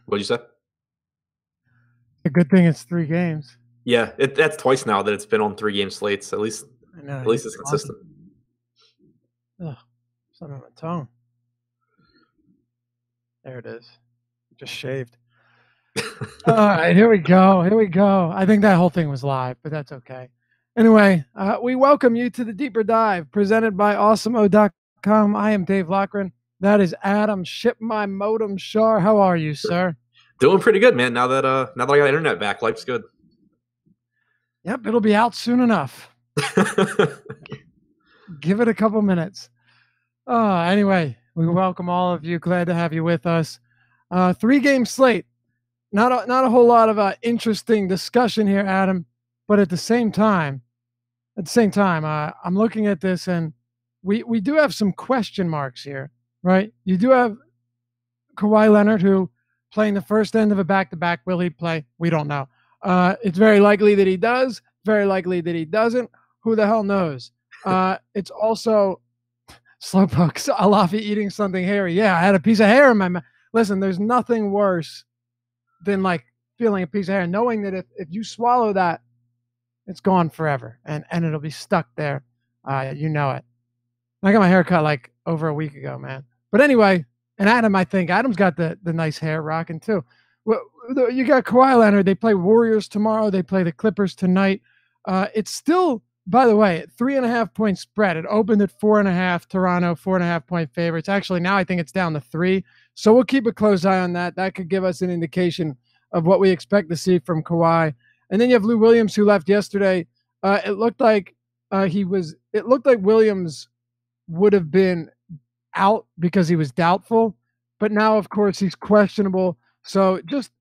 What'd you say? A good thing it's 3 games. Yeah, that's twice now that it's been on 3-game slates. At least I know. it's consistent. Ugh, something on my tongue. There it is. Just shaved. All right, here we go. I think that whole thing was live, but that's okay. Anyway, we welcome you to the Deeper Dive presented by awesomeo.com. I am Dave Lochran. That is Adam Ship My Modem Shar. How are you, sir? Doing pretty good, man. Now that I got internet back, life's good. Yep, it'll be out soon enough. Give it a couple minutes. Anyway, we welcome all of you. Glad to have you with us. 3-game slate. Not a whole lot of interesting discussion here, Adam. But at the same time, I'm looking at this and we do have some question marks here, right? You do have Kawhi Leonard, who playing the first end of a back-to-back. Will he play? We don't know. It's very likely that he does. Very likely that he doesn't. Who the hell knows? It's also Slowpoke Alafi eating something hairy. Yeah, I had a piece of hair in my mouth. Listen, there's nothing worse than like feeling a piece of hair, knowing that if you swallow that, it's gone forever and it'll be stuck there. You know it. I got my hair cut like over a week ago, man. But anyway, and Adam's got the nice hair rocking too. Well, you got Kawhi Leonard. They play Warriors tomorrow. They play the Clippers tonight. It's still, by the way, 3.5 point spread. It opened at 4.5. Toronto 4.5 point favorites. Actually, now I think it's down to 3. So we'll keep a close eye on that. That could give us an indication of what we expect to see from Kawhi. And then you have Lou Williams, who left yesterday. It looked like Williams would have been out because he was doubtful, but now, of course, he's questionable. So just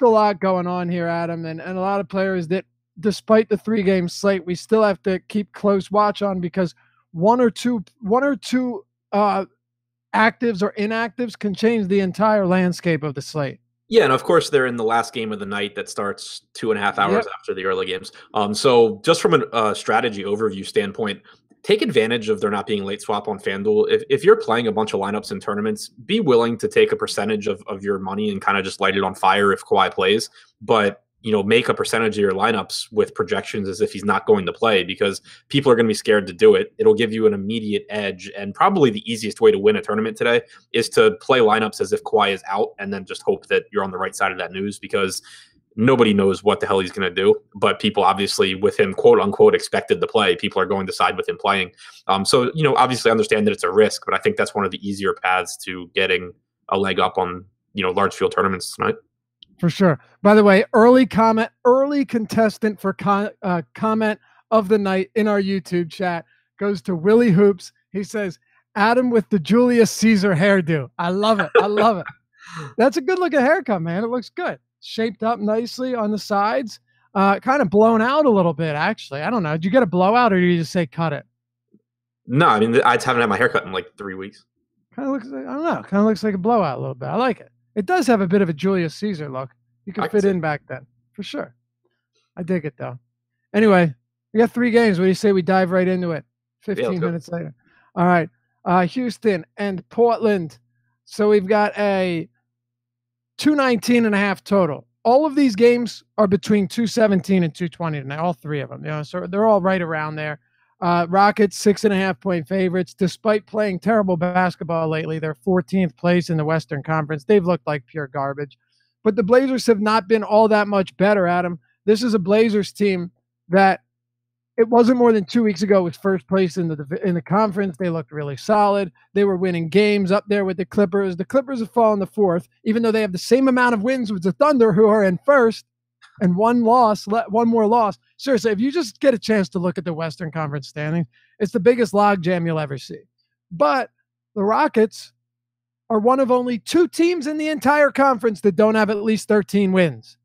a lot going on here, Adam, and a lot of players that, despite the 3-game slate, we still have to keep close watch on because one or two actives or inactives can change the entire landscape of the slate. Yeah, and of course they're in the last game of the night that starts 2.5 hours after the early games. So just from a strategy overview standpoint, take advantage of there not being late swap on FanDuel. If you're playing a bunch of lineups in tournaments, be willing to take a percentage of your money and kind of just light it on fire if Kawhi plays. But make a percentage of your lineups with projections as if he's not going to play, because people are going to be scared to do it. It'll give you an immediate edge, and probably the easiest way to win a tournament today is to play lineups as if Kawhi is out and then just hope that you're on the right side of that news, because nobody knows what the hell he's going to do. But people obviously, with him quote unquote expected to play, people are going to side with him playing. So obviously understand that it's a risk, but I think that's one of the easier paths to getting a leg up on large field tournaments tonight. For sure. By the way, early contestant for comment of the night in our YouTube chat goes to Willie Hoops. He says, Adam with the Julius Caesar hairdo. I love it. That's a good looking haircut, man. It looks good. Shaped up nicely on the sides. Kind of blown out a little bit, actually. I don't know. Did you get a blowout or did you just say cut it? No, I mean, I haven't had my haircut in like 3 weeks. Kind of looks like, I don't know. Kind of looks like a blowout a little bit. I like it. It does have a bit of a Julius Caesar look. You could fit in back then, for sure. I dig it, though. Anyway, we got 3 games. What do you say we dive right into it? 15 minutes later. All right. Houston and Portland. So we've got a 219.5 total. All of these games are between 217 and 220 tonight, all 3 of them. So they're all right around there. Rockets 6.5 point favorites, despite playing terrible basketball lately. They're 14th place in the Western Conference. They've looked like pure garbage. But the Blazers have not been all that much better, Adam. This is a Blazers team that it wasn't more than 2 weeks ago was first place in the conference. They looked really solid. They were winning games up there with the Clippers. The Clippers have fallen to 4th, even though they have the same amount of wins with the Thunder, who are in 1st, and one more loss. Seriously, if you just get a chance to look at the Western Conference standings, it's the biggest logjam you'll ever see. But the Rockets are one of only 2 teams in the entire conference that don't have at least 13 wins.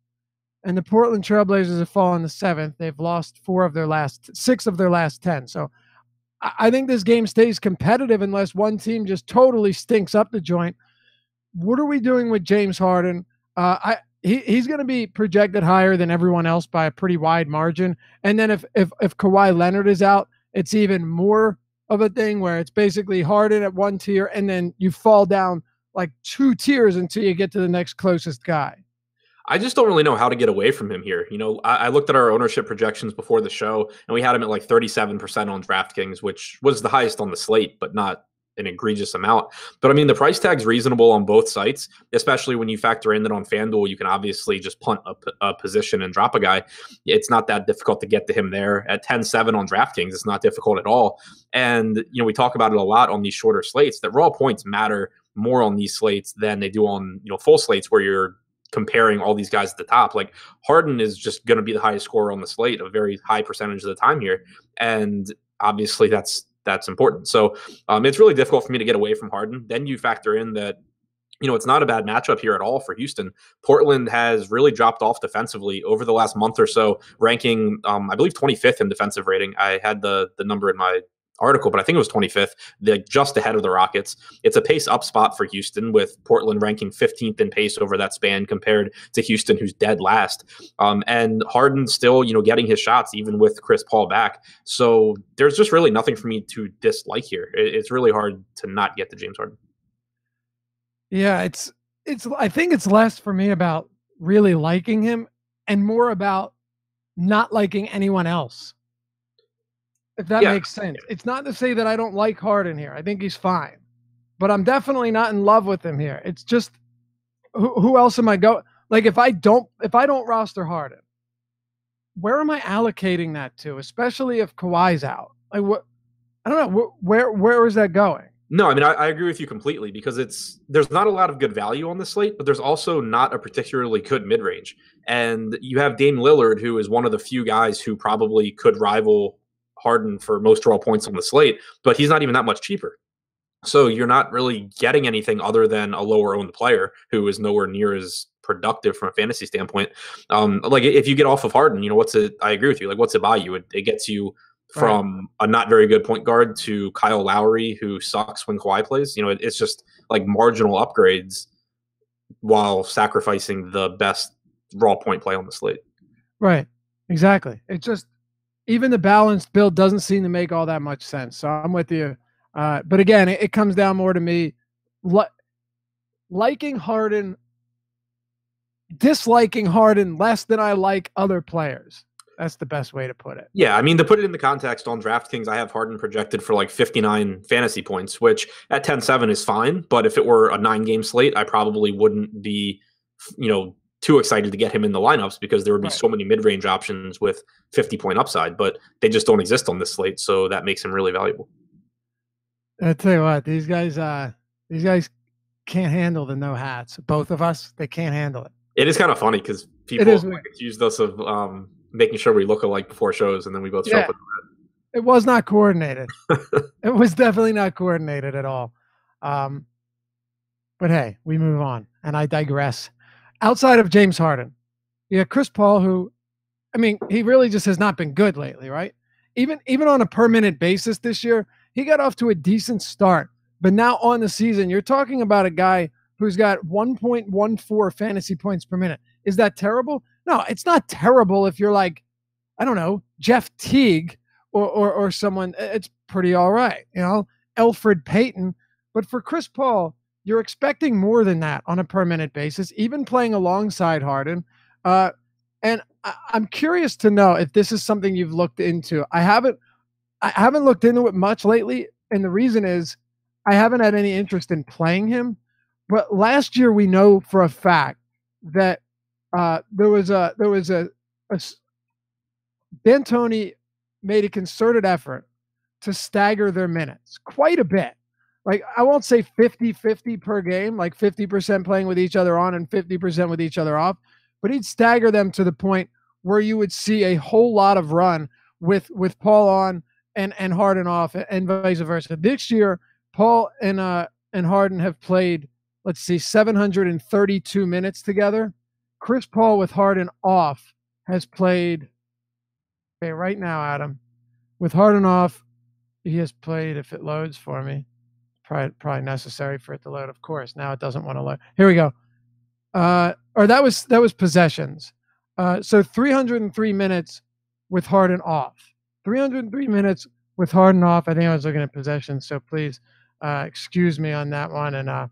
And the Portland Trailblazers have fallen to 7th. They've lost 6 of their last 10. So I think this game stays competitive unless one team just totally stinks up the joint. What are we doing with James Harden? He's going to be projected higher than everyone else by a pretty wide margin. And then if Kawhi Leonard is out, it's even more of a thing where it's basically Harden at one tier, and then you fall down like 2 tiers until you get to the next closest guy. I just don't really know how to get away from him here. I looked at our ownership projections before the show, and we had him at like 37% on DraftKings, which was the highest on the slate, but not an egregious amount. But I mean, the price tag's reasonable on both sites, especially when you factor in that on FanDuel, you can obviously just punt a position and drop a guy. It's not that difficult to get to him there. At 10-7 on DraftKings, it's not difficult at all. And, we talk about it a lot on these shorter slates, that raw points matter more on these slates than they do on, full slates where you're comparing all these guys at the top. Like Harden is just going to be the highest scorer on the slate a very high percentage of the time here. And obviously that's important. So it's really difficult for me to get away from Harden. Then you factor in that, it's not a bad matchup here at all for Houston. Portland has really dropped off defensively over the last month or so, ranking, I believe 25th in defensive rating. I had the number in my article, but I think it was 25th, just ahead of the Rockets. It's a pace up spot for Houston, with Portland ranking 15th in pace over that span compared to Houston, who's dead last. And Harden still, getting his shots even with Chris Paul back. So there's just really nothing for me to dislike here. It's really hard to not get to James Harden. Yeah, I think it's less for me about really liking him and more about not liking anyone else. If that makes sense. It's not to say that I don't like Harden here. I think he's fine, but I'm definitely not in love with him here. It's just who else am I going? Like if I don't roster Harden, where am I allocating that to? Especially if Kawhi's out. Like what? I don't know. Where is that going? No, I mean, I agree with you completely, because there's not a lot of good value on the slate, but there's also not a particularly good mid-range. And you have Dame Lillard, who is one of the few guys who probably could rival Harden for most raw points on the slate, but he's not even that much cheaper. So you're not really getting anything other than a lower owned player who is nowhere near as productive from a fantasy standpoint. Like if you get off of Harden, I agree with you. Like what's it buy you? It gets you from a not very good point guard to Kyle Lowry, who sucks when Kawhi plays. It's just like marginal upgrades while sacrificing the best raw point play on the slate. Right. Exactly. It's just, even the balanced build doesn't seem to make all that much sense. So I'm with you. But again, it comes down more to me liking Harden, disliking Harden less than I like other players. That's the best way to put it. Yeah, I mean, to put it in the context, on DraftKings, I have Harden projected for like 59 fantasy points, which at 10-7 is fine. But if it were a 9-game slate, I probably wouldn't be, too excited to get him in the lineups, because there would be so many mid-range options with 50-point upside, but they just don't exist on this slate. So that makes him really valuable. I tell you what, these guys can't handle the no hats. Both of us, they can't handle it. It is kind of funny because people accused us of making sure we look alike before shows, and then we both show up with that. It was not coordinated. It was definitely not coordinated at all. But hey, we move on, and I digress. Outside of James Harden, Chris Paul, who, I mean, he really just has not been good lately, right? Even on a per minute basis this year, he got off to a decent start. But now on the season, you're talking about a guy who's got 1.14 fantasy points per minute. Is that terrible? No, it's not terrible if you're like, I don't know, Jeff Teague or someone. It's pretty all right, Elfrid Payton. But for Chris Paul, you're expecting more than that on a per minute basis, even playing alongside Harden. And I'm curious to know if this is something you've looked into. I haven't looked into it much lately, and the reason is I haven't had any interest in playing him. But last year, we know for a fact that D'Antoni made a concerted effort to stagger their minutes quite a bit. Like, I won't say 50-50 per game, like 50% playing with each other on and 50% with each other off, but he'd stagger them to the point where you would see a whole lot of run with Paul on and Harden off, and vice versa. This year, Paul and Harden have played, 732 minutes together. Chris Paul with Harden off has played, right now, Adam, with Harden off, he has played, if it loads for me, probably necessary for it to load, of course. Now it doesn't want to load. Here we go. Or that was possessions. So 303 minutes with Harden off. 303 minutes with Harden off. I think I was looking at possessions, so please excuse me on that one. And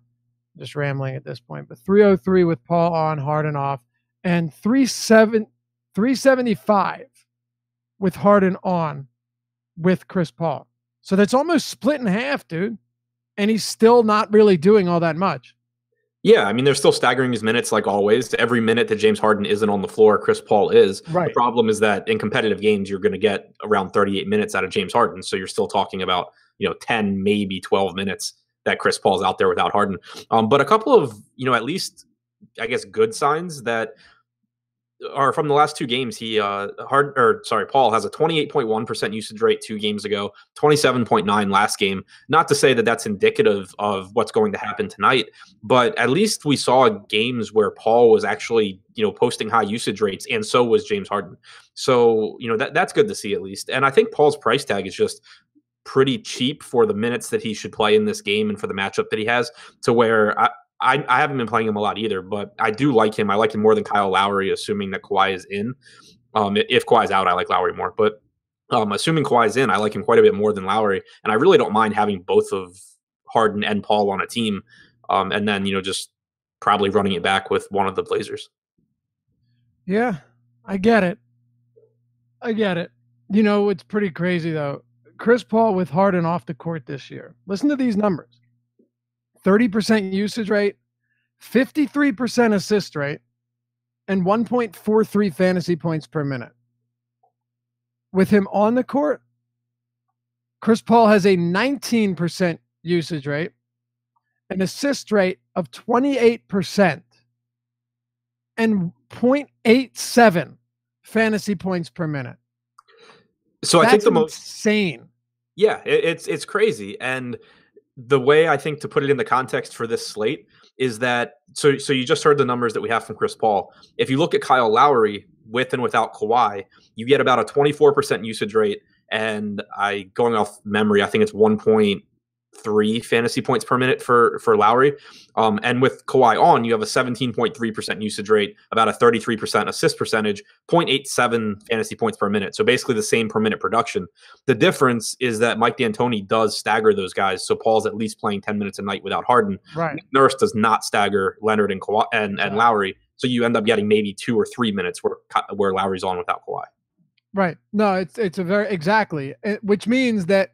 Just rambling at this point, but 303 with Paul on, Harden off, and 375 with Harden on with Chris Paul. So that's almost split in half, dude. And he's still not really doing all that much. Yeah, I mean, they're still staggering his minutes like always. Every minute that James Harden isn't on the floor, Chris Paul is. Right. The problem is that in competitive games, you're going to get around 38 minutes out of James Harden. So you're still talking about, 10, maybe 12 minutes that Chris Paul's out there without Harden. But a couple of, at least, I guess, good signs that are from the last two games. Paul has a 28.1% usage rate 2 games ago, 27.9 last game. Not to say that that's indicative of what's going to happen tonight, but at least we saw games where Paul was actually, posting high usage rates, and so was James Harden. So, that's good to see at least. And I think Paul's price tag is just pretty cheap for the minutes that he should play in this game and for the matchup that he has, to where I haven't been playing him a lot either, but I do like him. I like him more than Kyle Lowry, assuming that Kawhi is in. If Kawhi's out, I like Lowry more. But assuming Kawhi's in, I like him quite a bit more than Lowry. And I really don't mind having both of Harden and Paul on a team, and then, just probably running it back with one of the Blazers. Yeah, I get it. It's pretty crazy, though. Chris Paul with Harden off the court this year. Listen to these numbers. 30% usage rate, 53% assist rate, and 1.43 fantasy points per minute. With him on the court, Chris Paul has a 19% usage rate, an assist rate of 28%, and 0.87 fantasy points per minute. So I think the most insane. Yeah, it's crazy. And the way I think to put it in the context for this slate is that so you just heard the numbers that we have from Chris Paul. If you look at Kyle Lowry with and without Kawhi, you get about a 24% usage rate, and going off memory, I think it's 1.3 fantasy points per minute for Lowry. And with Kawhi on, you have a 17.3% usage rate, about a 33% assist percentage, 0.87 fantasy points per minute. So basically the same per minute production. The difference is that Mike D'Antoni does stagger those guys. So Paul's at least playing 10 minutes a night without Harden. Right. Nurse does not stagger Leonard and Kawhi and Lowry. So you end up getting maybe 2 or 3 minutes where Lowry's on without Kawhi. Right. No, it's a very exactly, which means that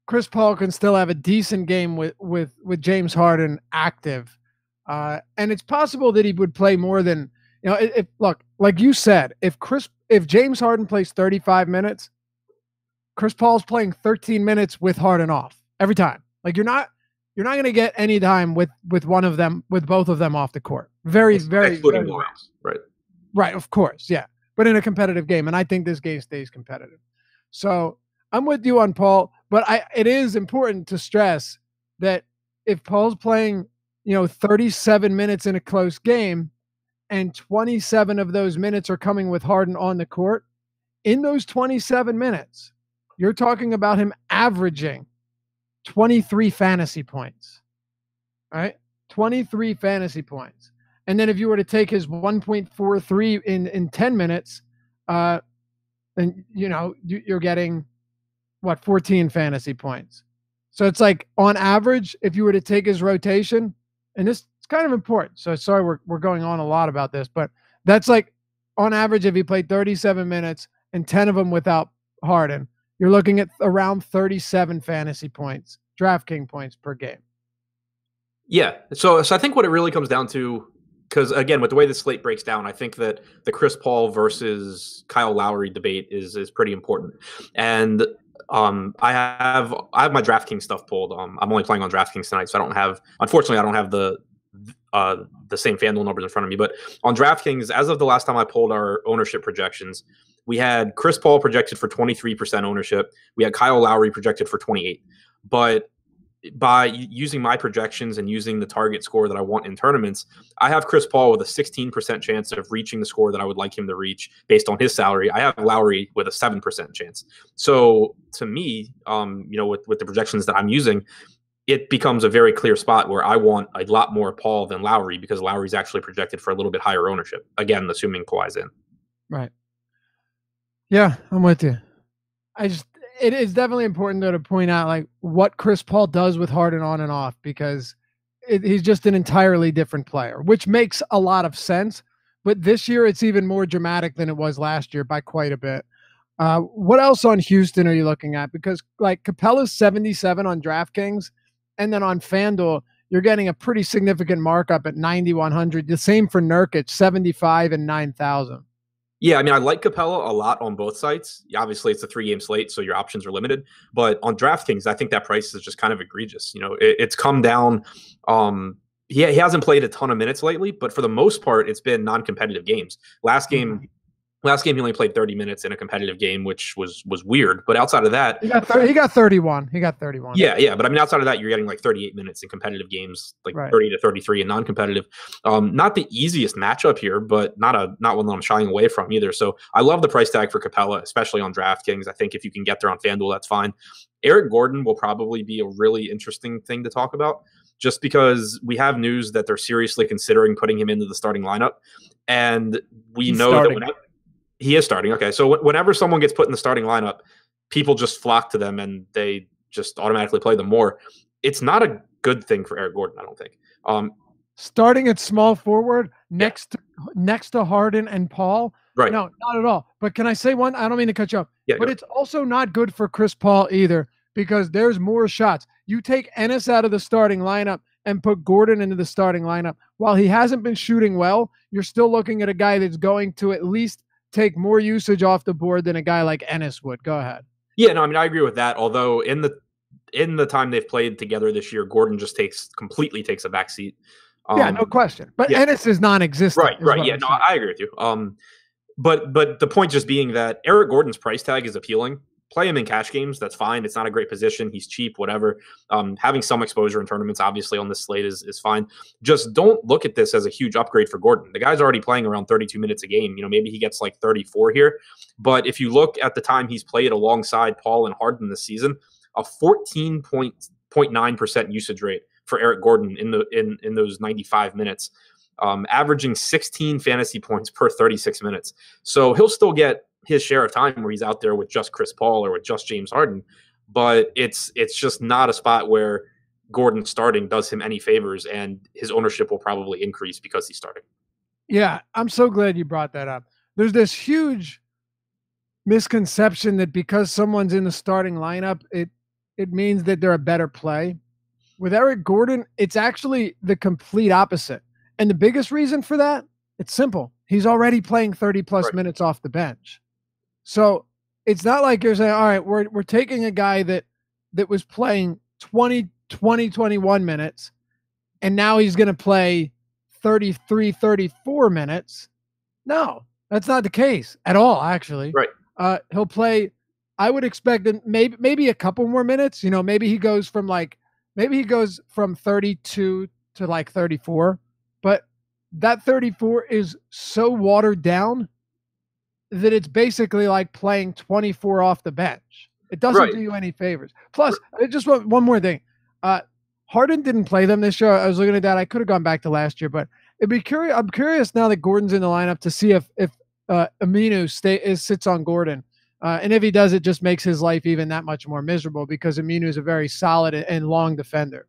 Chris Paul can still have a decent game with James Harden active, and it's possible that he would play more than look, like you said, if James Harden plays 35 minutes, Chris Paul's playing 13 minutes with Harden off every time. Like you're not going to get any time with one of them, with both of them off the court. Very excluding blowouts, right? Right, of course, yeah. But in a competitive game, and I think this game stays competitive. So I'm with you on Paul, but it is important to stress that if Paul's playing, 37 minutes in a close game, and 27 of those minutes are coming with Harden on the court, in those 27 minutes, you're talking about him averaging 23 fantasy points, right? 23 fantasy points. And then if you were to take his 1.43 in 10 minutes, then, you're getting, 14 fantasy points. So it's like on average, if you were to take his rotation, and this is kind of important. So sorry, we're going on a lot about this, but that's like on average, if he played 37 minutes and 10 of them without Harden, you're looking at around 37 fantasy points, DraftKings points per game. Yeah. So I think what it really comes down to, because again, with the way the slate breaks down, I think that the Chris Paul versus Kyle Lowry debate is pretty important. And I have my DraftKings stuff pulled. I'm only playing on DraftKings tonight, so unfortunately, I don't have the same FanDuel numbers in front of me. But on DraftKings, as of the last time I pulled our ownership projections, we had Chris Paul projected for 23% ownership. We had Kyle Lowry projected for 28%. But by using my projections and using the target score that I want in tournaments, I have Chris Paul with a 16% chance of reaching the score that I would like him to reach based on his salary. I have Lowry with a 7% chance. So to me, with the projections that I'm using, it becomes a very clear spot where I want a lot more Paul than Lowry, because Lowry's actually projected for a little bit higher ownership. Again, assuming Kawhi's in. Right. Yeah, I'm with you. It is definitely important, though, to point out like what Chris Paul does with Harden on and off, because he's just an entirely different player, which makes a lot of sense. But this year, it's even more dramatic than it was last year by quite a bit. What else on Houston are you looking at? Because like Capella's 77 on DraftKings, and then on FanDuel, you're getting a pretty significant markup at 9,100. The same for Nurkic, 75 and 9,000. Yeah, I mean, I like Capella a lot on both sites. Obviously, it's a 3-game slate, so your options are limited. But on DraftKings, I think that price is just kind of egregious. It's come down. He hasn't played a ton of minutes lately, but for the most part, it's been non-competitive games. Last game, he only played 30 minutes in a competitive game, which was weird. But outside of that, he got 31. He got 31. Yeah. But I mean, outside of that, you're getting like 38 minutes in competitive games, like 30 to 33 in non-competitive. Not the easiest matchup here, but not one that I'm shying away from either. So I love the price tag for Capella, especially on DraftKings. I think if you can get there on FanDuel, that's fine. Eric Gordon will probably be a really interesting thing to talk about, just because we have news that they're seriously considering putting him into the starting lineup, and he's know starting. That he is starting. Okay, so whenever someone gets put in the starting lineup, people just flock to them and they just automatically play them more. It's not a good thing for Eric Gordon, I don't think. Starting at small forward next to Harden and Paul. Right. No, not at all. But can I say one? I don't mean to cut you off. Yeah, but it's also not good for Chris Paul either, because there's more shots. You take Ennis out of the starting lineup and put Gordon into the starting lineup. While he hasn't been shooting well, you're still looking at a guy that's going to at least take more usage off the board than a guy like Ennis would. Go ahead. Yeah, no, I mean, I agree with that. Although in the time they've played together this year, Gordon just completely takes a backseat. Yeah, no question. But Ennis is non-existent. Right. Yeah, no, I agree with you. But the point just being that Eric Gordon's price tag is appealing. Play him in cash games. That's fine. It's not a great position. He's cheap, whatever. Having some exposure in tournaments, obviously, on this slate is fine. Just don't look at this as a huge upgrade for Gordon. The guy's already playing around 32 minutes a game. Maybe he gets like 34 here. But if you look at the time he's played alongside Paul and Harden this season, a 14.9% usage rate for Eric Gordon in those 95 minutes, averaging 16 fantasy points per 36 minutes. So he'll still get his share of time where he's out there with just Chris Paul or with just James Harden, but it's just not a spot where Gordon starting does him any favors, and his ownership will probably increase because he's starting. Yeah, I'm so glad you brought that up. There's this huge misconception that because someone's in the starting lineup, it means that they're a better play. With Eric Gordon, it's actually the complete opposite. And the biggest reason for that, it's simple. He's already playing 30-plus minutes off the bench. So it's not like you're saying, all right, we're taking a guy that was playing 21 minutes, and now he's going to play 33, 34 minutes. No, that's not the case at all, actually. Right. He'll play, I would expect maybe a couple more minutes. Maybe he goes from 32 to like 34, but that 34 is so watered down that it's basically like playing 24 off the bench. It doesn't do you any favors. Plus, I just want one more thing. Harden didn't play them this year. I was looking at that. I could have gone back to last year, but I'm curious now that Gordon's in the lineup to see if Aminu sits on Gordon. And if he does, it just makes his life even that much more miserable, because Aminu is a very solid and long defender.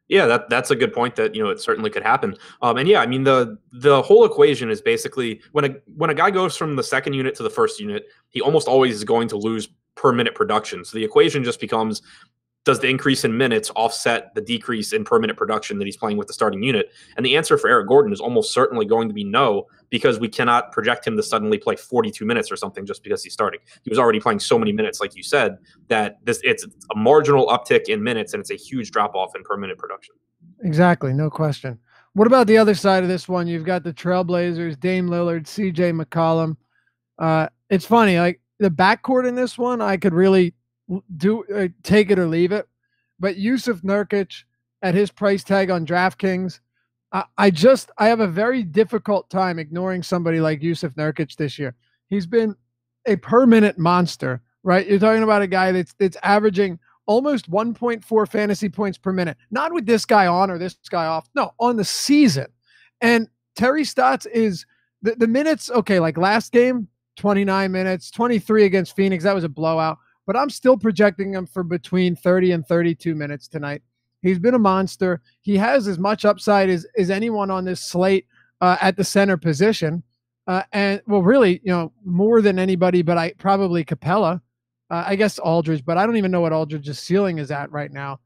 Yeah, that's a good point that, it certainly could happen. And yeah, I mean, the whole equation is basically when a guy goes from the second unit to the first unit, he almost always is going to lose per minute production. So the equation just becomes, does the increase in minutes offset the decrease in per minute production that he's playing with the starting unit? And the answer for Eric Gordon is almost certainly going to be no, because we cannot project him to suddenly play 42 minutes or something just because he's starting. He was already playing so many minutes, like you said, that it's a marginal uptick in minutes, and it's a huge drop-off in per minute production. Exactly, no question. What about the other side of this one? You've got the Trailblazers, Dame Lillard, CJ McCollum. It's funny, like the backcourt in this one, I could really take it or leave it, but Yusuf Nurkic at his price tag on DraftKings, I have a very difficult time ignoring somebody like Yusuf Nurkic this year. He's been a per minute monster, right? You're talking about a guy that's averaging almost 1.4 fantasy points per minute, not with this guy on or this guy off, no, on the season. And Terry Stotts is the minutes, okay, like last game, 29 minutes, 23 against Phoenix, that was a blowout. But I'm still projecting him for between 30 and 32 minutes tonight. He's been a monster. He has as much upside as anyone on this slate at the center position. And well, really, more than anybody, but probably Capella. I guess Aldridge, but I don't even know what Aldridge's ceiling is at right now.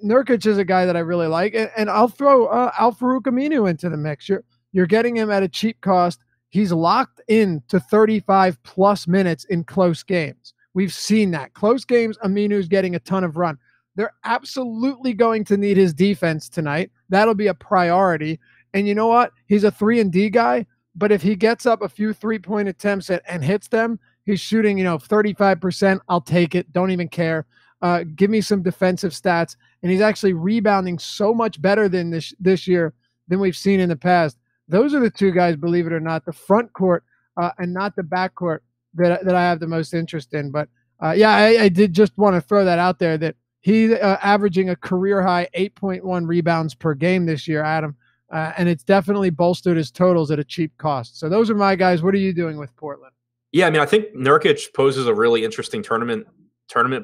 Nurkic is a guy that I really like, and I'll throw Al-Farouq Aminu into the mix. You're getting him at a cheap cost. He's locked in to 35 plus minutes in close games. We've seen that. Close games, Aminu's getting a ton of run. They're absolutely going to need his defense tonight. That'll be a priority. And you know what? He's a 3-and-D guy, but if he gets up a few three-point attempts and hits them, he's shooting, 35%. I'll take it. Don't even care. Give me some defensive stats. And he's actually rebounding so much better than this year than we've seen in the past. Those are the two guys, believe it or not, the front court and not the back court that I have the most interest in. But I did just want to throw that out there that he's averaging a career high 8.1 rebounds per game this year, Adam. And it's definitely bolstered his totals at a cheap cost. So those are my guys. What are you doing with Portland? Yeah, I mean, I think Nurkic poses a really interesting tournament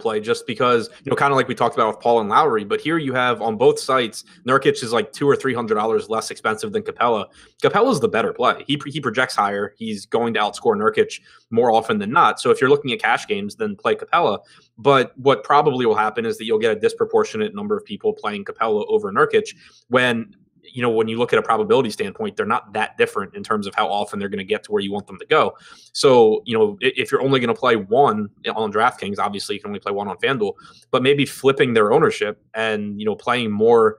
play just because, kind of like we talked about with Paul and Lowry, but here you have on both sites, Nurkic is like $200 or $300 less expensive than Capella. Capella's the better play. He projects higher. He's going to outscore Nurkic more often than not. So if you're looking at cash games, then play Capella. But what probably will happen is that you'll get a disproportionate number of people playing Capella over Nurkic when you look at a probability standpoint, they're not that different in terms of how often they're going to get to where you want them to go. So, if you're only going to play one on DraftKings, obviously you can only play one on FanDuel, but maybe flipping their ownership and, playing more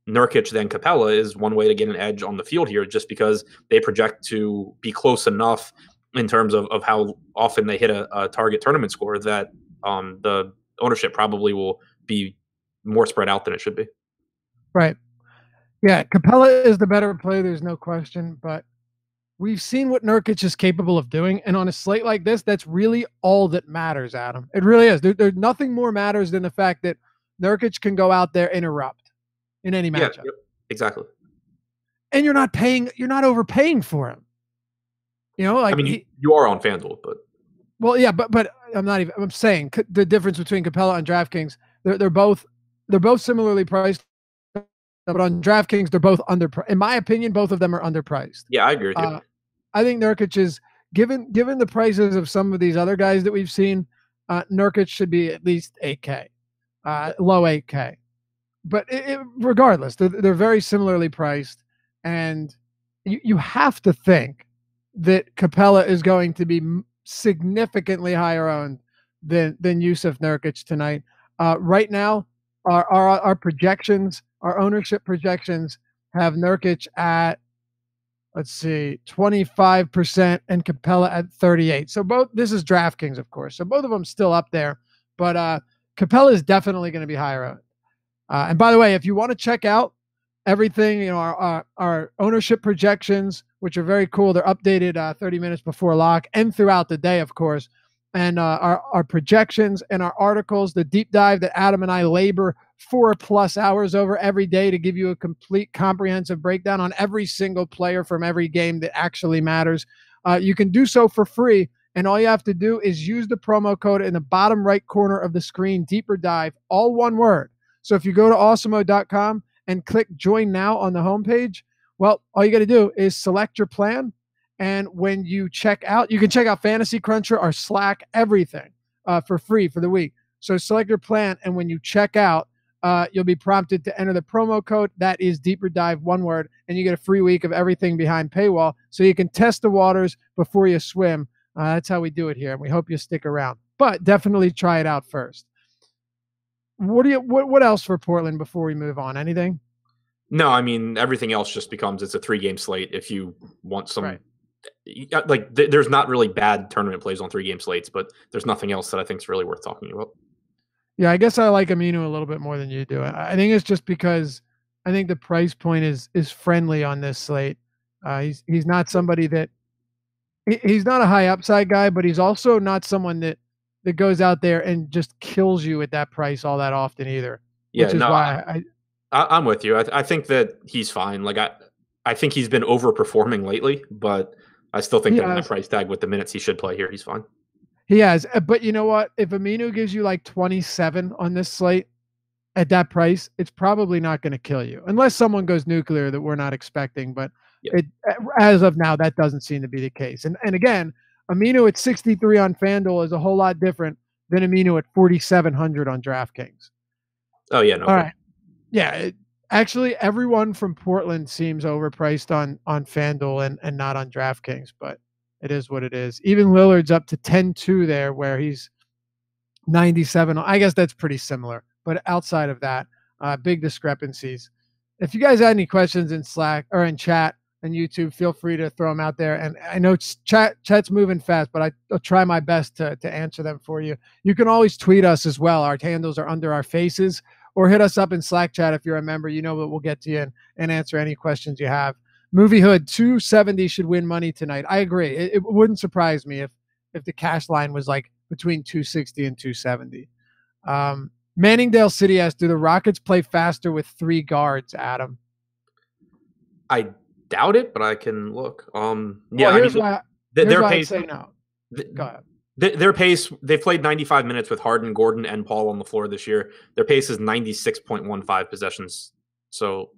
Nurkic than Capella is one way to get an edge on the field here, just because they project to be close enough in terms of how often they hit a target tournament score that the ownership probably will be more spread out than it should be. Right. Yeah, Capella is the better play. There's no question, but we've seen what Nurkic is capable of doing. And on a slate like this, that's really all that matters, Adam. It really is. There's nothing more matters than the fact that Nurkic can go out there and erupt in any matchup. Yep, exactly. And you're not overpaying for him. You are on FanDuel, but. Well, yeah, but I'm saying the difference between Capella and DraftKings, they're both similarly priced. But on DraftKings, they're both underpriced. In my opinion, both of them are underpriced. Yeah, I agree with you. I think Nurkic is, given the prices of some of these other guys that we've seen, Nurkic should be at least 8K, low 8K. But regardless, they're very similarly priced. And you have to think that Capella is going to be significantly higher owned than Yusuf Nurkic tonight. Right now, our projections, our ownership projections have Nurkic at, 25% and Capella at 38. So this is DraftKings, of course. So both of them still up there, but Capella is definitely going to be higher owned. And by the way, if you want to check out everything, our ownership projections, which are very cool, they're updated 30 minutes before lock and throughout the day, of course. And our projections and our articles, the deep dive that Adam and I labor 4+ hours over every day to give you a complete comprehensive breakdown on every single player from every game that actually matters. You can do so for free. And all you have to do is use the promo code in the bottom right corner of the screen, Deeper Dive, all one word. So if you go to awesemo.com and click join now on the homepage, well, all you got to do is select your plan. And when you check out, you can check out Fantasy Cruncher or Slack, everything for free for the week. So select your plan. And when you check out, you'll be prompted to enter the promo code. That is Deeper Dive, one word. And you get a free week of everything behind paywall. So you can test the waters before you swim. That's how we do it here. And we hope you stick around. But definitely try it out first. What else for Portland before we move on? Anything? No, I mean, everything else just becomes it's a 3-game slate if you want some. Right. There's not really bad tournament plays on 3-game slates, but there's nothing else that I think is really worth talking about. Yeah, I guess I like Aminu a little bit more than you do. I think it's just because I think the price point is friendly on this slate. He's not somebody that he's not a high upside guy, but he's also not someone that goes out there and just kills you at that price all that often either. Yeah, which is why I'm with you. I think that he's fine. Like I think he's been overperforming lately, but I still think that the price tag with the minutes he should play here, he's fine. He has, but you know what? If Aminu gives you like 27 on this slate, at that price, it's probably not going to kill you unless someone goes nuclear that we're not expecting. But as of now, that doesn't seem to be the case. And again, Aminu at 63 on FanDuel is a whole lot different than Aminu at 4,700 on DraftKings. Oh yeah, no. All right, yeah. Actually, everyone from Portland seems overpriced on FanDuel and not on DraftKings, but it is what it is. Even Lillard's up to 10-2 there, where he's 97. I guess that's pretty similar. But outside of that, big discrepancies. If you guys had any questions in Slack or in chat and YouTube, feel free to throw them out there. And I know chat's moving fast, but I'll try my best to answer them for you. You can always tweet us as well. Our handles are under our faces, or hit us up in Slack chat if you're a member. You know that we'll get to you and answer any questions you have. Movie Hood, 270 should win money tonight. I agree. It wouldn't surprise me if the cash line was like between 260 and 270. Manningdale City asks, do the Rockets play faster with 3 guards, Adam? I doubt it, but I can look. Here's why I'd say no. Go ahead. Their pace, they've played 95 minutes with Harden, Gordon, and Paul on the floor this year. Their pace is 96.15 possessions. So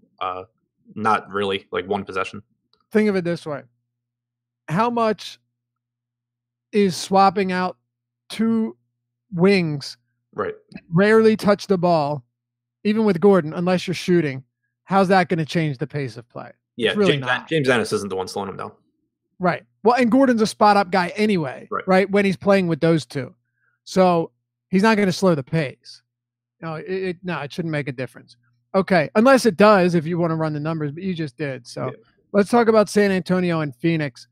not really, like one possession. Think of it this way. How much is swapping out 2 wings, right, rarely touch the ball, even with Gordon, unless you're shooting? How's that going to change the pace of play? Yeah, really James Ennis isn't the one slowing him down. Right. Well, and Gordon's a spot-up guy anyway, right? When he's playing with those 2. So he's not going to slow the pace. No, it shouldn't make a difference. Okay, unless it does if you want to run the numbers, but you just did. So let's talk about San Antonio and Phoenix.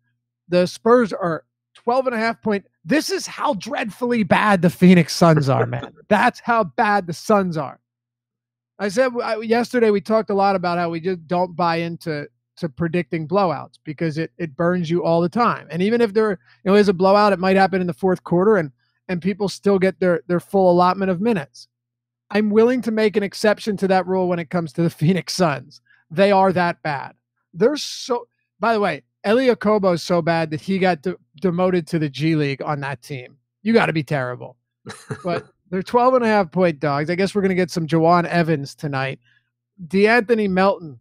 The Spurs are 12.5 point. This is how dreadfully bad the Phoenix Suns are, man. That's how bad the Suns are. I said yesterday we talked a lot about how we just don't buy into predicting blowouts because it burns you all the time. And even if there is a blowout, it might happen in the fourth quarter and people still get their full allotment of minutes. I'm willing to make an exception to that rule when it comes to the Phoenix Suns. They are that bad. They're so, by the way, Eli Okobo is so bad that he got demoted to the G League on that team. You got to be terrible. But they're 12.5 point dogs. I guess we're going to get some Jajuan Evans tonight. DeAnthony Melton.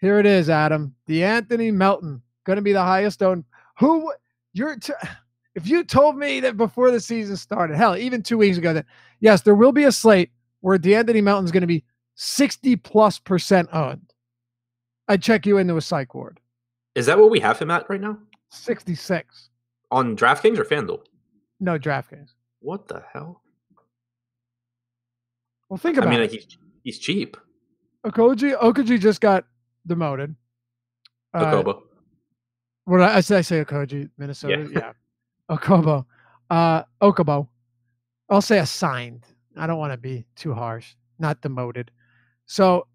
Here it is, Adam. DeAnthony Melton, going to be the highest owned. If you told me that before the season started, hell, even 2 weeks ago, that yes, there will be a slate where DeAnthony Melton's going to be 60+% owned, I'd check you into a psych ward. Is that what we have him at right now? 66. On DraftKings or FanDuel? No, DraftKings. What the hell? Well, think about it. He's cheap. Okoji just got demoted. Okobo. What did I say? Okoji, Minnesota. Yeah. Okobo. Okobo. I'll say assigned. I don't want to be too harsh. Not demoted. So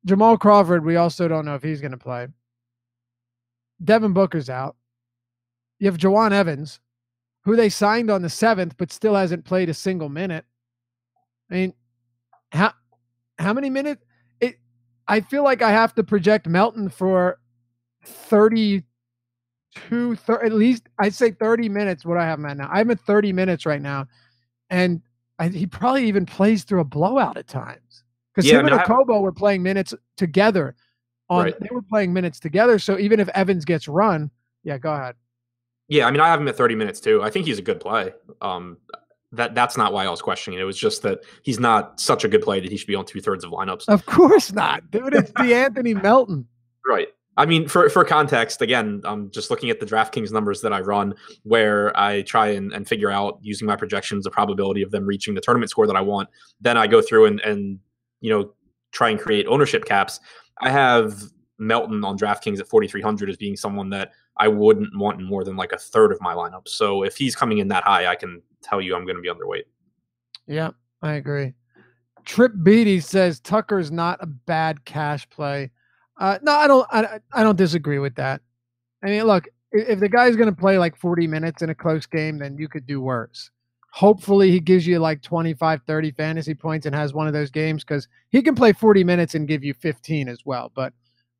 Jamal Crawford, we also don't know if he's going to play. Devin Booker's out. You have Jajuan Evans, who they signed on the 7th, but still hasn't played a single minute. I mean, how many minutes? I feel like I have to project Melton for 32, at least I'd say 30 minutes. What I have him at now. I'm at 30 minutes right now. And he probably even plays through a blowout at times. Because him and Okobo were playing minutes together. They were playing minutes together. So even if Evans gets run, go ahead. Yeah, I mean, I have him at 30 minutes too. I think he's a good play. That's not why I was questioning it. It was just that he's not such a good play that he should be on 2/3 of lineups. Of course not, dude. It's DeAnthony Melton. Right. I mean, for context, again, I'm just looking at the DraftKings numbers that I run, where I try and figure out, using my projections, the probability of them reaching the tournament score that I want. Then I go through and try and create ownership caps. I have Melton on DraftKings at 4,300 as being someone that I wouldn't want in more than like a third of my lineup. So if he's coming in that high, I can tell you I'm going to be underweight. Yeah, I agree. Trip Beatty says Tucker's not a bad cash play. No, I don't disagree with that. I mean, look, if the guy's going to play like 40 minutes in a close game, then you could do worse. Hopefully he gives you like 25, 30 fantasy points and has one of those games, because he can play 40 minutes and give you 15 as well. But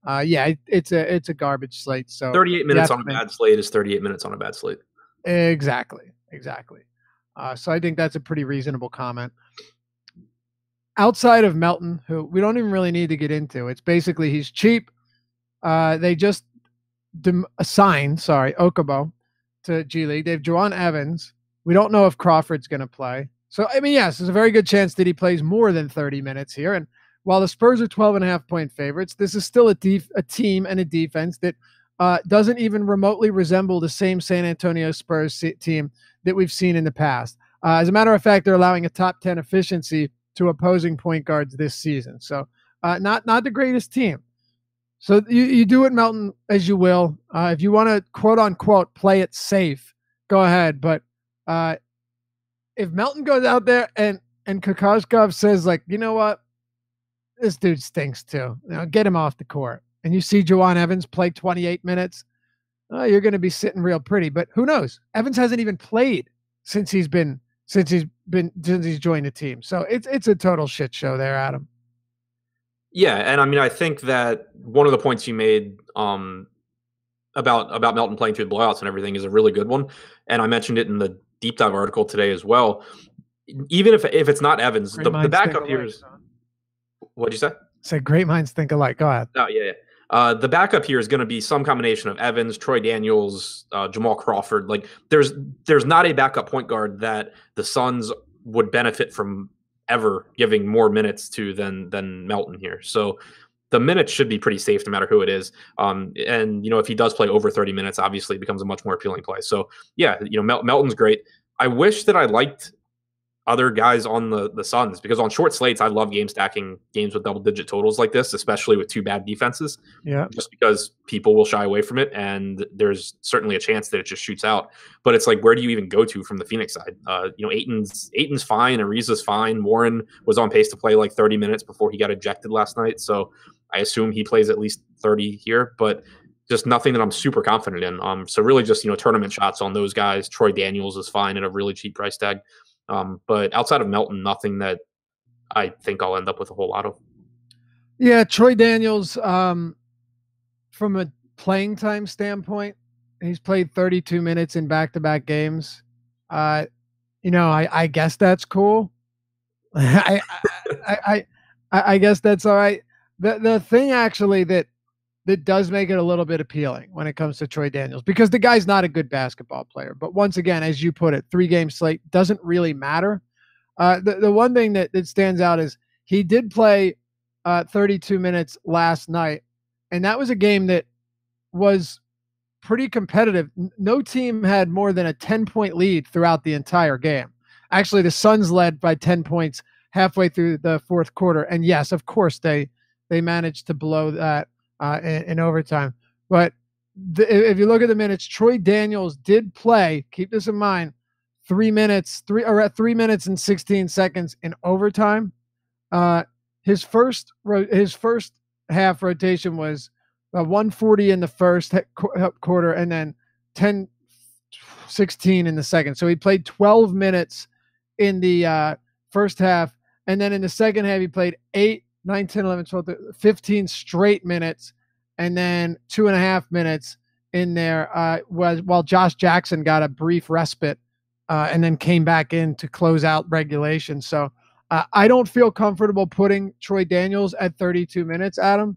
it's a garbage slate. So 38 minutes on a bad slate is 38 minutes on a bad slate. Exactly. So I think that's a pretty reasonable comment. outside of Melton, who we don't even really need to get into. It's basically he's cheap. They just assigned, Okubo to G League. They have Jajuan Evans. We don't know if Crawford's going to play. So, I mean, yes, there's a very good chance that he plays more than 30 minutes here. And while the Spurs are 12.5-point favorites, this is still a team and a defense that doesn't even remotely resemble the same San Antonio Spurs team that we've seen in the past. As a matter of fact, they're allowing a top 10 efficiency to opposing point guards this season. So not the greatest team. So you do it, Melton, as you will. If you want to, quote unquote, play it safe, go ahead. But if Melton goes out there and Kokoskov says, like, you know what, this dude stinks too, get him off the court, and you see Jajuan Evans play 28 minutes, you're going to be sitting real pretty. But who knows? Evans hasn't even played since he's joined the team. So it's a total shit show there, Adam. Yeah, and I mean, I think that one of the points you made about Melton playing through the blowouts and everything is a really good one, and I mentioned it in the deep dive article today as well. Even if it's not Evans, the backup here is. What'd you say? Say great minds think alike. Go ahead. Oh yeah. The backup here is going to be some combination of Evans, Troy Daniels, Jamal Crawford. Like there's not a backup point guard that the Suns would benefit from ever giving more minutes to than Melton here. So the minutes should be pretty safe no matter who it is. And if he does play over 30 minutes, obviously it becomes a much more appealing play. So yeah, Melton's great. I wish that I liked other guys on the Suns, because on short slates, I love game stacking games with double-digit totals like this, especially with two bad defenses. Yeah, just because people will shy away from it, and there's certainly a chance that it just shoots out. But it's like, where do you even go to from the Phoenix side? Ayton's fine, Ariza's fine. Warren was on pace to play like 30 minutes before he got ejected last night, so I assume he plays at least 30 here, but just nothing that I'm super confident in. So really just tournament shots on those guys. Troy Daniels is fine at a really cheap price tag. But outside of Melton, nothing that I think I'll end up with a whole lot of. Yeah, Troy Daniels, from a playing time standpoint, he's played 32 minutes in back-to-back games. I guess that's cool. I guess that's all right. The thing actually that does make it a little bit appealing when it comes to Troy Daniels, because the guy's not a good basketball player. But once again, as you put it, 3-game slate doesn't really matter. The one thing that stands out is he did play 32 minutes last night, and that was a game that was pretty competitive. No team had more than a 10-point lead throughout the entire game. Actually, the Suns led by 10 points halfway through the fourth quarter. And yes, of course, they managed to blow that in overtime. But if you look at the minutes, Troy Daniels did play, keep this in mind, 3 minutes and 16 seconds in overtime. His first half rotation was 140 in the first quarter, and then 10-16 in the second. So he played 12 minutes in the first half, and then in the second half he played 8, 9, 10, 11, 12, 15 straight minutes, and then 2.5 minutes in there while Josh Jackson got a brief respite and then came back in to close out regulation. So I don't feel comfortable putting Troy Daniels at 32 minutes, Adam.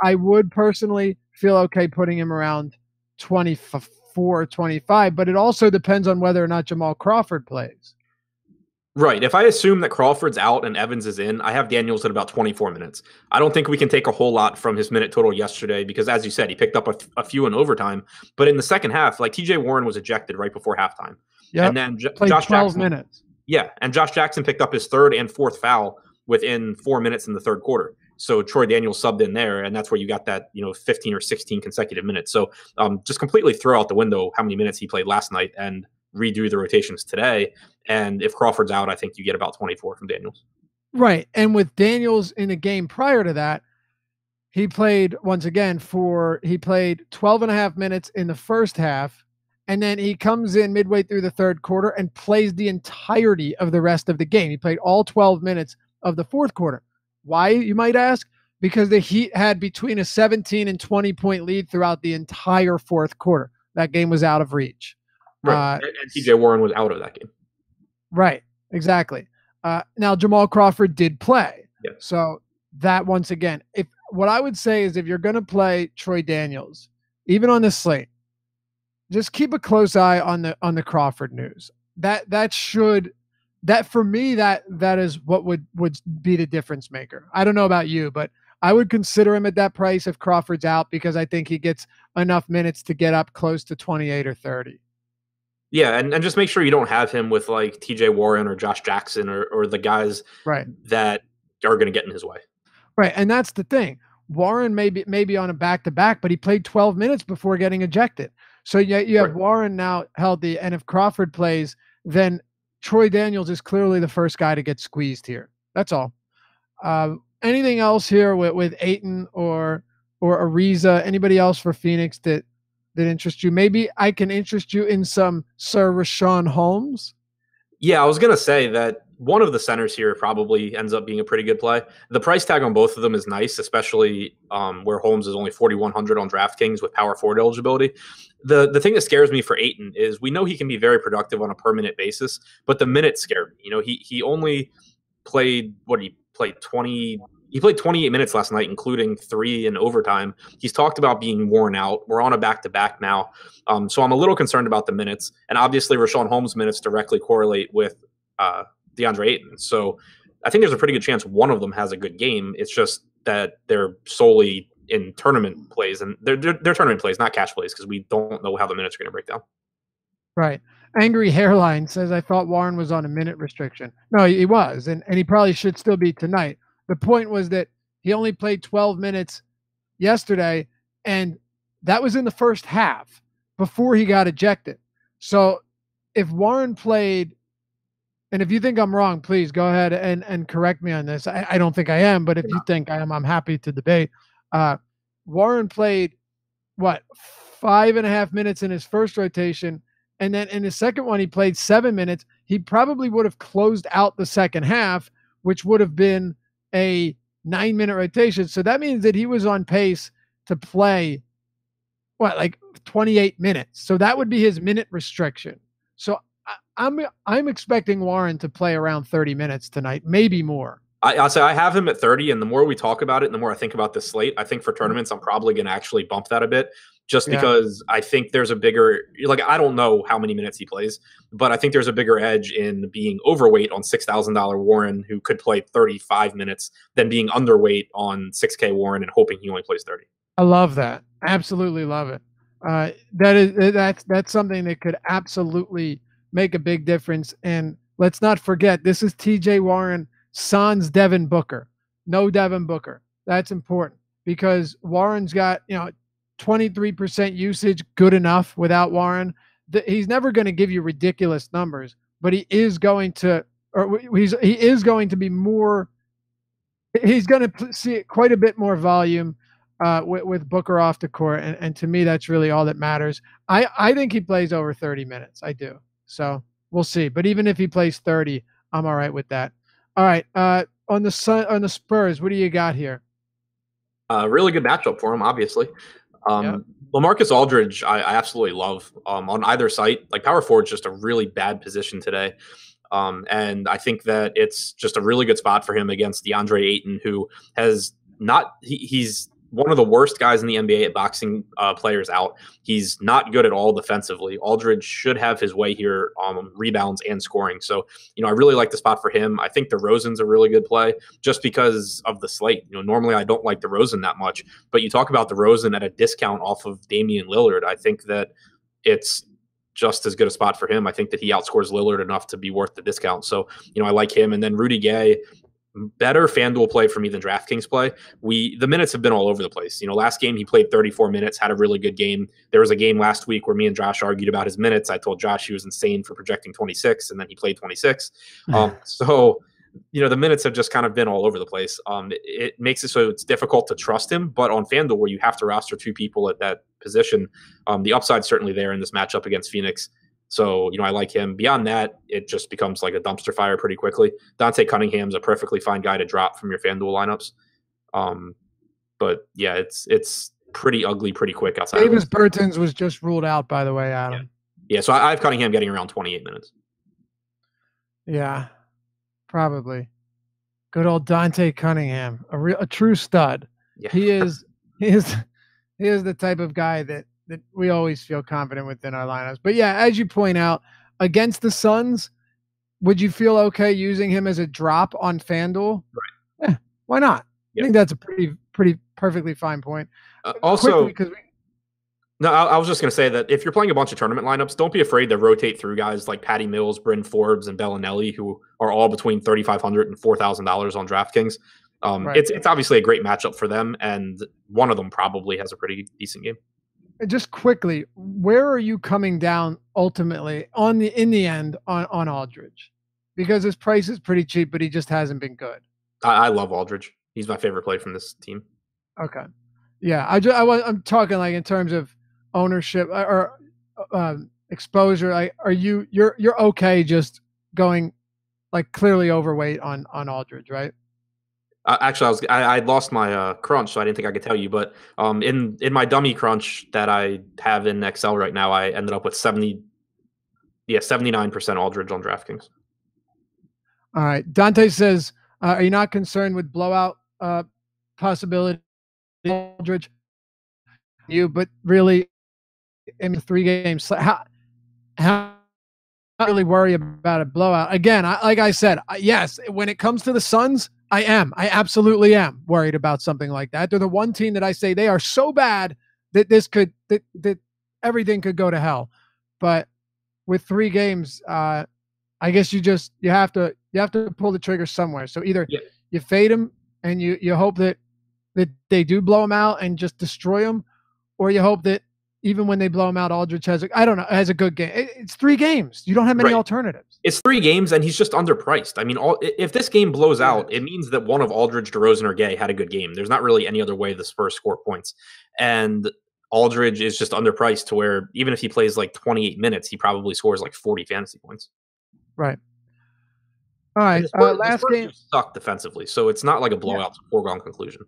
I would personally feel okay putting him around 24, 25, but it also depends on whether or not Jamal Crawford plays. Right. If I assume that Crawford's out and Evans is in, I have Daniels at about 24 minutes. I don't think we can take a whole lot from his minute total yesterday because, as you said, he picked up a few in overtime. But in the second half, like TJ Warren was ejected right before halftime. Yeah. And then Josh 12 Jackson, minutes. Yeah. And Josh Jackson picked up his third and fourth foul within 4 minutes in the third quarter. So Troy Daniels subbed in there, and that's where you got that 15 or 16 consecutive minutes. So just completely throw out the window how many minutes he played last night and redo the rotations today. And if Crawford's out, I think you get about 24 from Daniels. Right. And with Daniels in a game prior to that, he played 12 and a half minutes in the first half. And then he comes in midway through the third quarter and plays the entirety of the rest of the game. He played all 12 minutes of the fourth quarter. Why, you might ask? Because the Heat had between a 17 and 20-point lead throughout the entire fourth quarter. That game was out of reach. Right. And TJ Warren was out of that game. Right. Exactly. Now Jamal Crawford did play. Yeah. So that once again, what I would say is if you're going to play Troy Daniels, even on this slate, just keep a close eye on the Crawford news. That for me, that is what would be the difference maker. I don't know about you, but I would consider him at that price if Crawford's out, because I think he gets enough minutes to get up close to 28 or 30. Yeah, and just make sure you don't have him with like TJ Warren or Josh Jackson or the guys that are going to get in his way. Right, and that's the thing. Warren may be on a back-to-back, but he played 12 minutes before getting ejected. So you have Warren now healthy, and if Crawford plays, then Troy Daniels is clearly the first guy to get squeezed here. That's all. Anything else here with Ayton or Ariza? Anybody else for Phoenix that interests you? Maybe I can interest you in some Sir Shawn Holmes. Yeah, I was going to say that one of the centers here probably ends up being a pretty good play. The price tag on both of them is nice, especially where Holmes is only 4,100 on DraftKings with power forward eligibility. The thing that scares me for Ayton is we know he can be very productive on a per-minute basis, but the minutes scare me. You know, he only played, he played 28 minutes last night, including 3 in overtime. He's talked about being worn out. We're on a back-to-back now. So I'm a little concerned about the minutes. And obviously, Rashawn Holmes' minutes directly correlate with DeAndre Ayton. So I think there's a pretty good chance one of them has a good game. It's just that they're solely in tournament plays. And they're tournament plays, not cash plays, because we don't know how the minutes are going to break down. Right. Angry Hairline says, I thought Warren was on a minute restriction. No, he was. And he probably should still be tonight. The point was that he only played 12 minutes yesterday, and that was in the first half before he got ejected. So if Warren played, and if you think I'm wrong, please go ahead and correct me on this. I don't think I am, but if you think I am, I'm happy to debate. Warren played, 5.5 minutes in his first rotation, and then in his second one, he played 7 minutes. He probably would have closed out the second half, which would have been a 9-minute rotation. So that means that he was on pace to play 28 minutes. So that would be his minute restriction. So I'm expecting Warren to play around 30 minutes tonight, maybe more. I'll say I have him at 30, and the more we talk about it, and the more I think about this slate, I think for tournaments, I'm probably going to actually bump that a bit, just because I think there's a bigger, I don't know how many minutes he plays, but I think there's a bigger edge in being overweight on $6,000 Warren, who could play 35 minutes, than being underweight on 6K Warren and hoping he only plays 30. I love that. Absolutely love it. That's something that could absolutely make a big difference. And let's not forget, this is TJ Warren sans Devin Booker. No Devin Booker. That's important, because Warren's got 23% usage, good enough without Warren. He's never going to give you ridiculous numbers, but he is going to be more. He's going to see quite a bit more volume with Booker off the court, and to me, that's really all that matters. I think he plays over 30 minutes. I do. So we'll see. But even if he plays 30, I'm all right with that. All right. On the Spurs, what do you got here? Really good matchup for him, obviously. LaMarcus Aldridge, I absolutely love on either site. Like, power forward's just a really bad position today. And I think that it's just a really good spot for him against DeAndre Ayton, who has not, he's one of the worst guys in the NBA at boxing players out. He's not good at all defensively. Aldridge should have his way here on rebounds and scoring. So, I really like the spot for him. I think DeRozan's a really good play just because of the slate. Normally I don't like DeRozan that much, but you talk about DeRozan at a discount off of Damian Lillard. I think that it's just as good a spot for him. I think that he outscores Lillard enough to be worth the discount. So, I like him. And then Rudy Gay, better FanDuel play for me than DraftKings play. The minutes have been all over the place. Last game he played 34 minutes, had a really good game. There was a game last week where me and Josh argued about his minutes. I told Josh he was insane for projecting 26, and then he played 26. So, the minutes have just kind of been all over the place. It makes it so it's difficult to trust him, but on FanDuel, where you have to roster 2 people at that position, the upside's certainly there in this matchup against Phoenix. So, I like him. Beyond that, it just becomes like a dumpster fire pretty quickly. Dante Cunningham's a perfectly fine guy to drop from your FanDuel lineups. But yeah, it's pretty ugly pretty quick outside. Davis Bertans was just ruled out, by the way, Adam. Yeah, so I have Cunningham getting around 28 minutes. Yeah. Probably. Good old Dante Cunningham, a true stud. Yeah. He is the type of guy that we always feel confident within our lineups. But yeah, as you point out, against the Suns, would you feel okay using him as a drop on FanDuel? Right. Yeah, why not? Yep. I think that's a pretty perfectly fine point. Also, quickly, I was just going to say that if you're playing a bunch of tournament lineups, don't be afraid to rotate through guys like Patty Mills, Bryn Forbes, and Bellinelli, who are all between $3,500 and $4,000 on DraftKings. Right. It's obviously a great matchup for them, and one of them probably has a pretty decent game. Just quickly, where are you coming down ultimately in the end on Aldridge? Because his price is pretty cheap, but he just hasn't been good. I love Aldridge. He's my favorite play from this team. Okay, yeah, I'm talking like in terms of ownership or exposure. You're okay just going like clearly overweight on Aldridge, right? Actually, I lost my crunch, so I didn't think I could tell you. But in my dummy crunch that I have in Excel right now, I ended up with 79% Aldridge on DraftKings. All right, Dante says, "Are you not concerned with blowout possibility, Aldridge? But really, in 3 games, how not really worry about a blowout again? Like I said, yes, when it comes to the Suns." I absolutely am worried about something like that. They're the one team that I say they are so bad that that everything could go to hell. But with 3 games, I guess you have to pull the trigger somewhere. So either you fade them and you hope that they do blow them out and just destroy them, or you hope that even when they blow them out, Aldridge has a good game. It's 3 games. You don't have many alternatives. It's 3 games, and he's just underpriced. I mean, if this game blows out, it means that one of Aldridge, DeRozan, or Gay had a good game. There's not really any other way the Spurs score points. And Aldridge is just underpriced to where even if he plays like 28 minutes, he probably scores like 40 fantasy points. Right. All right. Last game suck defensively, so it's not like a blowout. It's a foregone conclusion.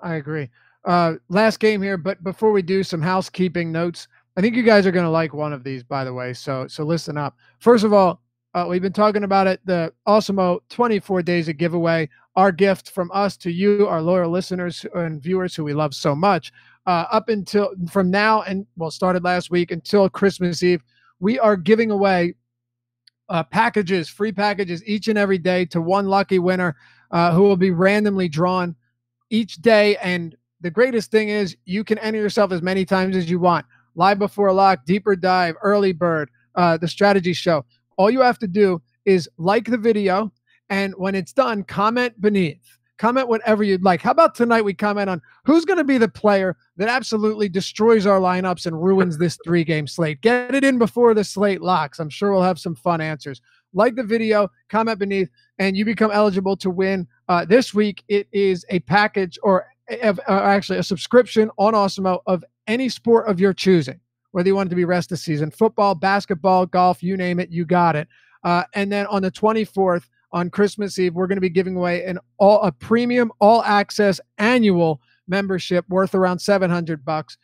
I agree. Last game here, but before we do some housekeeping notes, I think you guys are going to like one of these, by the way. So listen up. First of all, we've been talking about it. The Awesemo 24 days of giveaway, our gift from us to you, our loyal listeners and viewers who we love so much. Up until from now and started last week until Christmas Eve, we are giving away free packages each and every day to one lucky winner who will be randomly drawn each day. And the greatest thing is you can enter yourself as many times as you want. Live before lock, deeper dive, early bird, the strategy show. All you have to do is like the video, and when it's done, comment beneath. Comment whatever you'd like. How about tonight we comment on who's going to be the player that absolutely destroys our lineups and ruins this 3-game slate? Get it in before the slate locks. I'm sure we'll have some fun answers. Like the video, comment beneath, and you become eligible to win. This week, it is a package or actually a subscription on Awesemo of any sport of your choosing, whether you want it to be rest of season, football, basketball, golf, you name it, you got it. And then on the 24th, on Christmas Eve, we're going to be giving away a premium all access annual membership worth around $700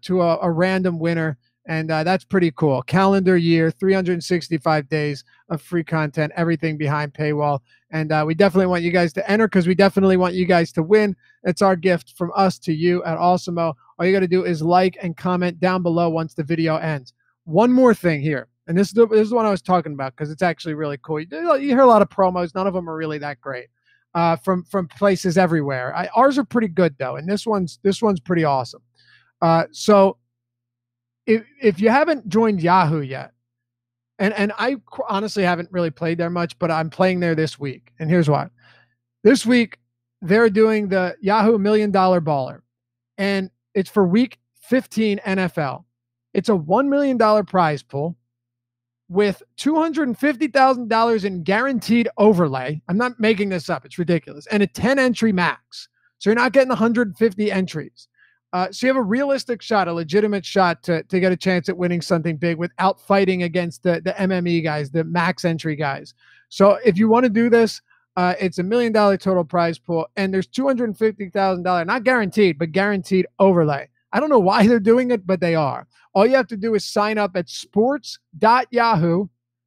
to a random winner. And that's pretty cool. Calendar year, 365 days of free content, everything behind paywall. And we definitely want you guys to enter because we definitely want you guys to win. It's our gift from us to you at Awesemo. All you got to do is like and comment down below once the video ends. One more thing here. And this is the one I was talking about because it's actually really cool. You hear a lot of promos. None of them are really that great from places everywhere. Ours are pretty good, though. And this one's pretty awesome. So if you haven't joined Yahoo yet, and I honestly haven't really played there much, but I'm playing there this week. And here's why. This week, they're doing the Yahoo $1 Million Baller. And it's for week 15 NFL. It's a $1 million prize pool with $250,000 in guaranteed overlay. I'm not making this up. It's ridiculous. And a 10 entry max. So you're not getting 150 entries. So you have a realistic shot, a legitimate shot to get a chance at winning something big without fighting against the MME guys, the max entry guys. So if you want to do this, it's $1 million total prize pool, and there's $250,000, not guaranteed, but guaranteed overlay. I don't know why they're doing it, but they are. All you have to do is sign up at sports.yahoo,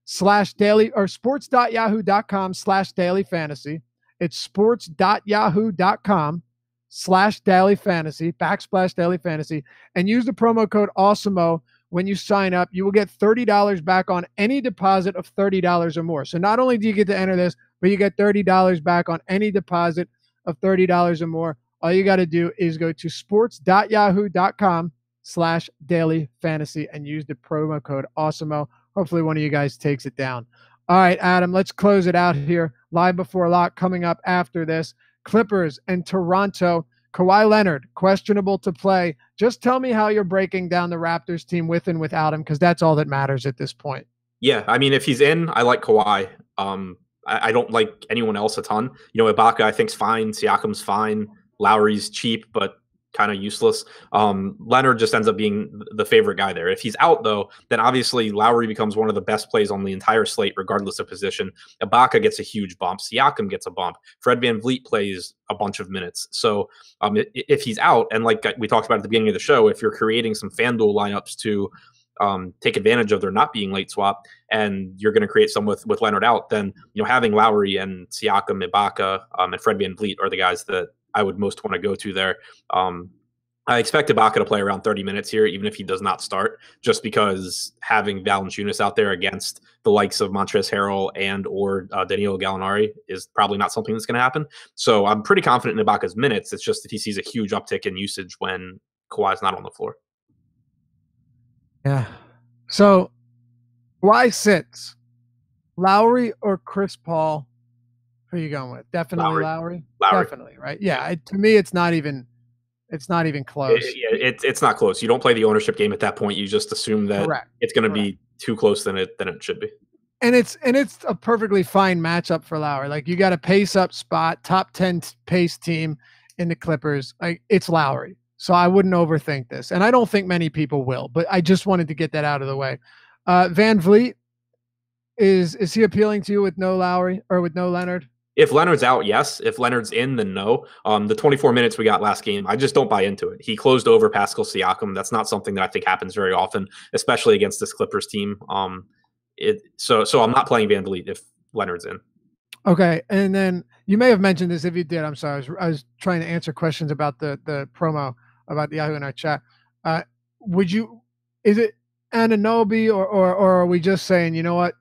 sports.yahoo.com/daily or sports.yahoo.com/dailyfantasy. It's sports.yahoo.com/dailyfantasy /dailyfantasy, and use the promo code AWESOMO when you sign up. You will get $30 back on any deposit of $30 or more. So not only do you get to enter this, but you get $30 back on any deposit of $30 or more. All you got to do is go to sports.yahoo.com/dailyfantasy and use the promo code AWESOMO. Hopefully one of you guys takes it down. All right, Adam, let's close it out here. Live before lock coming up after this. Clippers and Toronto. Kawhi Leonard, questionable to play. Just tell me how you're breaking down the Raptors team with and without him, because that's all that matters at this point. Yeah, I mean, if he's in, I like Kawhi. I don't like anyone else a ton. Ibaka I think's fine. Siakam's fine. Lowry's cheap, but kind of useless. Leonard just ends up being the favorite guy there. If he's out, though, then obviously Lowry becomes one of the best plays on the entire slate, regardless of position. Ibaka gets a huge bump. Siakam gets a bump. Fred VanVleet plays a bunch of minutes. So if he's out, and like we talked about at the beginning of the show, if you're creating some FanDuel lineups to take advantage of there not being late swap, and you're going to create some with Leonard out, then having Lowry and Siakam, Ibaka, and Fred VanVleet are the guys that I would most want to go to there. I expect Ibaka to play around 30 minutes here, even if he does not start, just because having Valanciunas out there against the likes of Montrezl Harrell and or Danilo Gallinari is probably not something that's going to happen. So I'm pretty confident in Ibaka's minutes. It's just that he sees a huge uptick in usage when Kawhi's not on the floor. Yeah. So why sits? Lowry or Chris Paul? Who are you going with? Definitely Lowry. Definitely, right? Yeah. To me, it's not even close. It's not close. You don't play the ownership game at that point. You just assume that it's going to be too close than it should be. And it's a perfectly fine matchup for Lowry. Like, you got a pace up spot, top 10 pace team in the Clippers. Like, it's Lowry. So I wouldn't overthink this. And I don't think many people will, but I just wanted to get that out of the way. VanVleet, is he appealing to you with no Lowry or with no Leonard? If Leonard's out, yes. If Leonard's in, then no. The 24 minutes we got last game, I just don't buy into it. He closed over Pascal Siakam. That's not something that I think happens very often, especially against this Clippers team. So I'm not playing VanVleet if Leonard's in. Okay, and then you may have mentioned this. If you did, I'm sorry. I was trying to answer questions about the promo about the Yahoo in our chat. Is it Anunoby or are we just saying, you know what?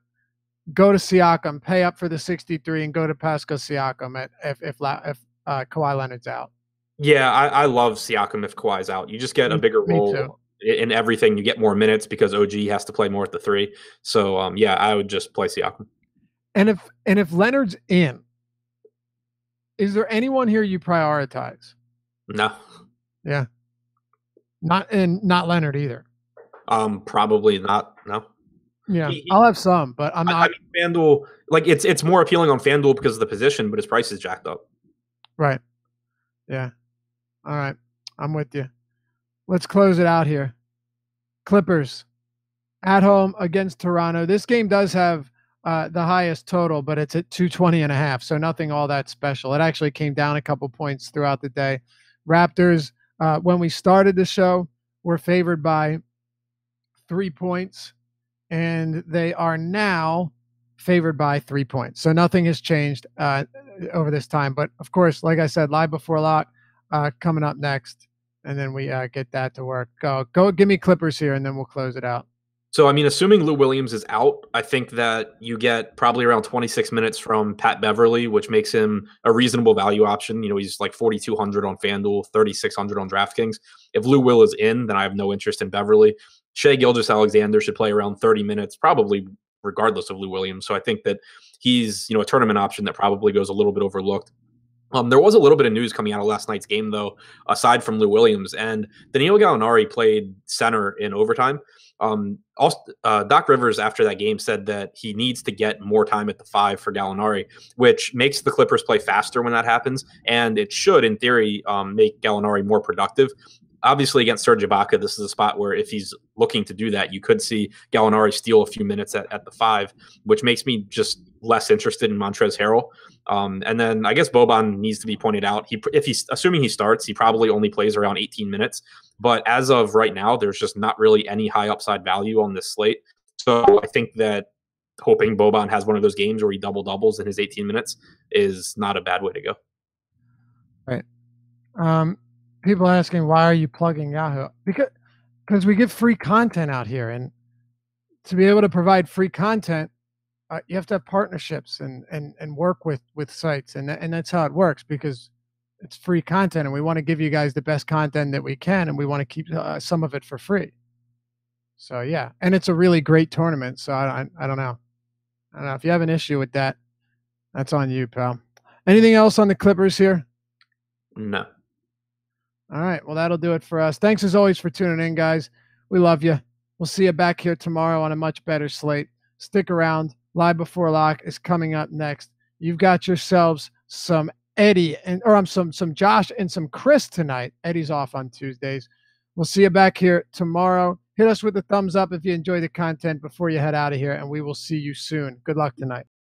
Go to Siakam, pay up for the 63, and go to Pascal Siakam if Kawhi Leonard's out. Yeah, I love Siakam if Kawhi's out. You just get a bigger role in everything. You get more minutes because OG has to play more at the 3. So yeah, I would just play Siakam. And if Leonard's in, is there anyone here you prioritize? No. Yeah. Not Leonard either. Probably not. No. Yeah, I'll have some, but I'm not. I mean, FanDuel, like it's more appealing on FanDuel because of the position, but his price is jacked up. Right. Yeah. All right. I'm with you. Let's close it out here. Clippers at home against Toronto. This game does have the highest total, but it's at 220.5, so nothing all that special. It actually came down a couple points throughout the day. Raptors, when we started the show, were favored by 3 points. And they are now favored by 3 points. So nothing has changed over this time. But, of course, like I said, live before lock coming up next. And then we get that to work. Go give me Clippers here, and then we'll close it out. So, I mean, assuming Lou Williams is out, I think that you get probably around 26 minutes from Pat Beverly, which makes him a reasonable value option. He's like 4,200 on FanDuel, 3,600 on DraftKings. If Lou Will is in, then I have no interest in Beverly. Shai Gilgeous-Alexander should play around 30 minutes, probably regardless of Lou Williams. So I think that he's, a tournament option that probably goes a little bit overlooked. There was a little bit of news coming out of last night's game, though, aside from Lou Williams. And Danilo Gallinari played center in overtime. Doc Rivers, after that game, said that he needs to get more time at the 5 for Gallinari, which makes the Clippers play faster when that happens. And it should, in theory, make Gallinari more productive. Obviously, against Serge Ibaka, this is a spot where if he's looking to do that, you could see Gallinari steal a few minutes at the 5, which makes me just less interested in Montrezl Harrell. And then I guess Boban needs to be pointed out. If he's assuming he starts, he probably only plays around 18 minutes. But as of right now, there's just not really any high upside value on this slate. So I think that hoping Boban has one of those games where he double-doubles in his 18 minutes is not a bad way to go. Right. People asking, why are you plugging Yahoo? Because we give free content out here, and to be able to provide free content, you have to have partnerships and work with sites, and that's how it works, because it's free content, and we want to give you guys the best content that we can, and we want to keep some of it for free. So yeah, and it's a really great tournament. So I don't know. I don't know if you have an issue with that. That's on you, pal. Anything else on the Clippers here? No. All right. Well, that'll do it for us. Thanks as always for tuning in, guys. We love you. We'll see you back here tomorrow on a much better slate. Stick around. Live Before Lock is coming up next. You've got yourselves some Eddie some Josh and some Chris tonight. Eddie's off on Tuesdays. We'll see you back here tomorrow. Hit us with a thumbs up if you enjoy the content before you head out of here, and we will see you soon. Good luck tonight.